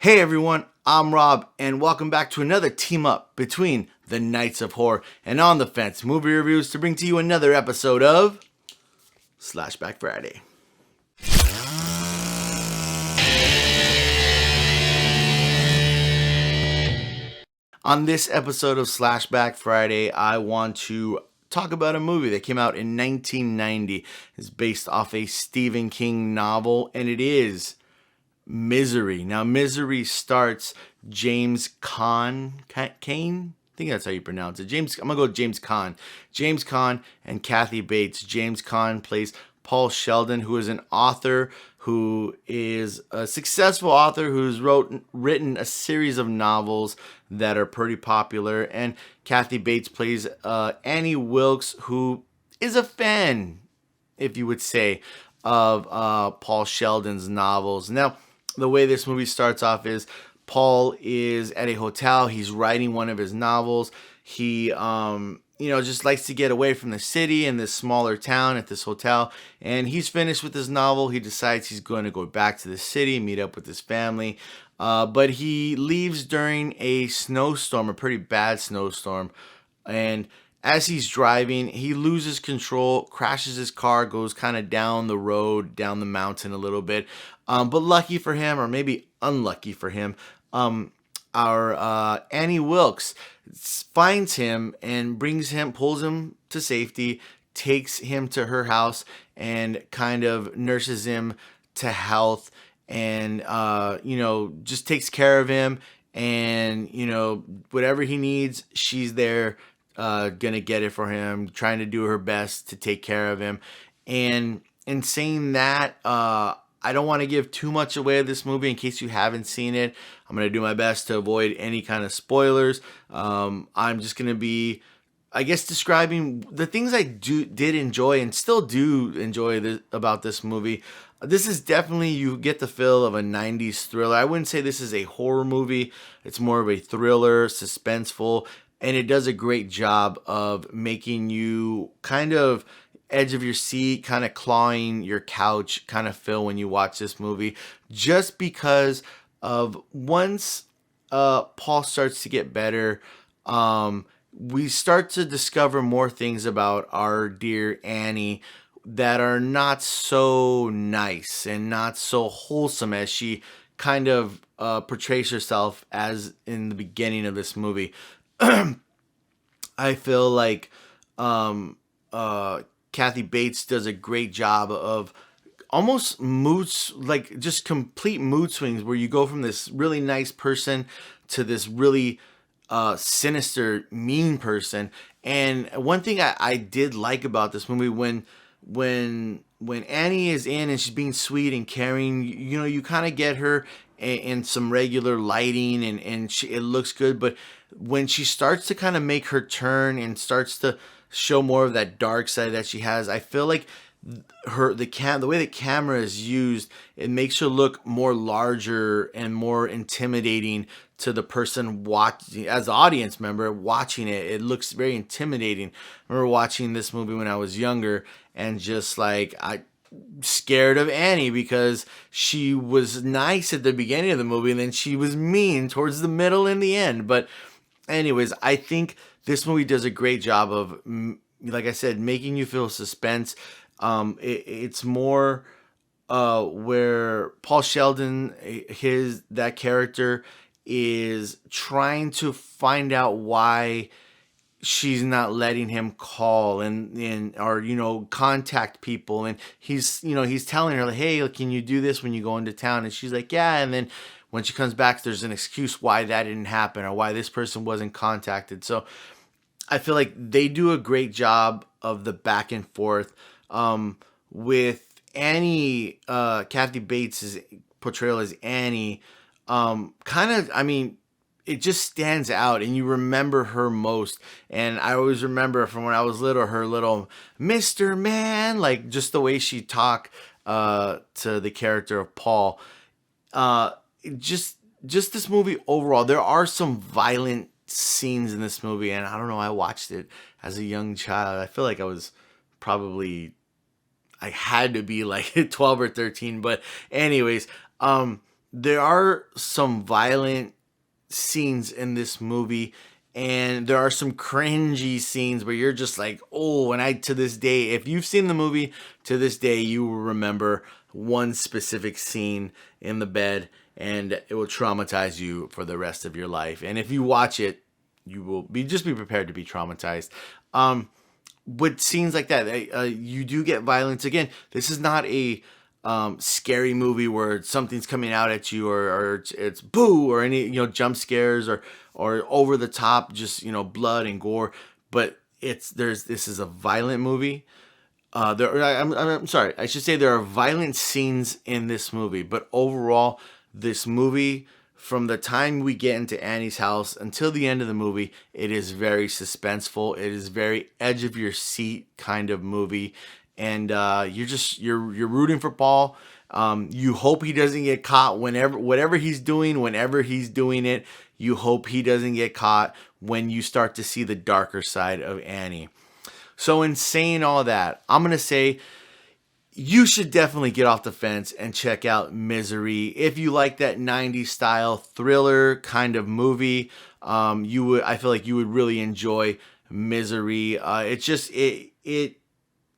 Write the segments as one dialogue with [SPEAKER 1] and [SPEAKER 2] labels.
[SPEAKER 1] Hey everyone, I'm Rob, and welcome back to another team up between the Knights of Horror and On the Fence movie reviews to bring to you another episode of SlashBack Friday. On this episode of SlashBack Friday, I want to talk about a movie that came out in 1990. It's based off a Stephen King novel, and it is Misery. Now, Misery starts James Caan. Kane? I think that's how you pronounce it. I'm gonna go with James Caan. James Caan and Kathy Bates. James Caan plays Paul Sheldon, who is an author, who is a successful author who's written a series of novels that are pretty popular. And Kathy Bates plays Annie Wilkes, who is a fan, if you would say, of Paul Sheldon's novels. Now, the way this movie starts off is Paul is at a hotel. He's writing one of his novels. He, just likes to get away from the city in this smaller town at this hotel. And he's finished with his novel. He decides he's going to go back to the city, meet up with his family. But he leaves during a snowstorm, a pretty bad snowstorm. And as he's driving, he loses control, crashes his car, goes kind of down the road, down the mountain a little bit. But lucky for him, or maybe unlucky for him, our Annie Wilkes finds him and pulls him to safety, takes him to her house, and kind of nurses him to health, and just takes care of him. And whatever he needs, she's there, gonna get it for him, trying to do her best to take care of him. And in saying that, I don't want to give too much away of this movie in case you haven't seen it. I'm going to do my best to avoid any kind of spoilers. I'm just going to be, I guess, describing the things I did enjoy and still do enjoy about this movie. This is definitely, you get the feel of a 90s thriller. I wouldn't say this is a horror movie. It's more of a thriller, suspenseful, and it does a great job of making you kind of edge of your seat, kind of clawing your couch kind of feel when you watch this movie, just because of once Paul starts to get better, we start to discover more things about our dear Annie that are not so nice and not so wholesome as she kind of portrays herself as in the beginning of this movie. I feel like Kathy Bates does a great job of almost moods, like just complete mood swings, where you go from this really nice person to this really sinister, mean person. And one thing I did like about this movie, when Annie is in and she's being sweet and caring, you kind of get her in some regular lighting, and it looks good. But when she starts to kind of make her turn and starts to show more of that dark side that she has, I feel like the way the camera is used, it makes her look more larger and more intimidating to the person watching. As the audience member watching it, it looks very intimidating. I remember watching this movie when I was younger, and just like I scared of Annie because she was nice at the beginning of the movie and then she was mean towards the middle and the end. But anyways, I think this movie does a great job of, like I said, making you feel suspense. It's more where Paul Sheldon, that character, is trying to find out why she's not letting him call or contact people, and he's telling her, like, hey, can you do this when you go into town? And she's like, yeah. And then when she comes back, there's an excuse why that didn't happen or why this person wasn't contacted. So I feel like they do a great job of the back and forth. With Annie, Kathy Bates' portrayal as Annie, it just stands out and you remember her most. And I always remember from when I was little, her little Mr. Man, like just the way she talked to the character of Paul. Just this movie overall, there are some violent scenes in this movie, and I don't know, I watched it as a young child. I feel like I had to be like 12 or 13, but anyways, there are some violent scenes in this movie, and there are some cringy scenes where you're just like, oh, and I, to this day, if you've seen the movie, to this day, you will remember one specific scene in the bed, and it will traumatize you for the rest of your life. And if you watch it, you will just be prepared to be traumatized. With scenes like that, you do get violence. Again, this is not a scary movie where something's coming out at you, or it's boo, or any jump scares, or over the top, just blood and gore. But this is a violent movie. I'm sorry, I should say there are violent scenes in this movie, but overall, this movie, from the time we get into Annie's house until the end of the movie, it is very suspenseful. It is very edge of your seat kind of movie, and you're rooting for Paul. You hope he doesn't get caught whatever he's doing, whenever he's doing it. You hope he doesn't get caught when you start to see the darker side of Annie. So in saying all that, I'm going to say you should definitely get off the fence and check out Misery. If you like that 90s style thriller kind of movie, I feel like you would really enjoy Misery.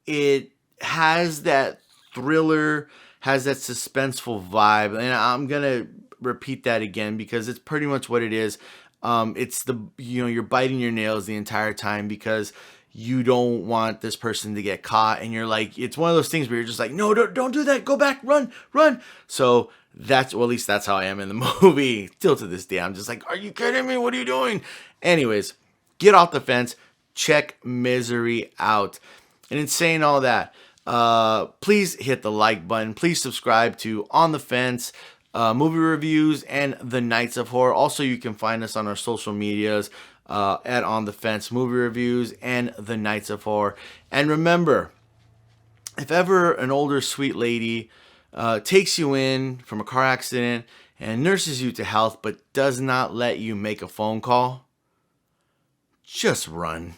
[SPEAKER 1] It has that thriller, has that suspenseful vibe, and I'm going to repeat that again because it's pretty much what it is. It's you're biting your nails the entire time because you don't want this person to get caught, and you're like, it's one of those things where you're just like, no, don't do that, go back, run. So at least that's how I am in the movie. Still to this day, I'm just like, are you kidding me? What are you doing? Anyways, get off the fence, check Misery out. And in saying all that, please hit the like button. Please subscribe to On the Fence, movie reviews, and The Nights of Horror. Also, you can find us on our social medias, at On the Fence movie reviews and The Nights of Horror. And remember, if ever an older sweet lady takes you in from a car accident and nurses you to health but does not let you make a phone call, just run.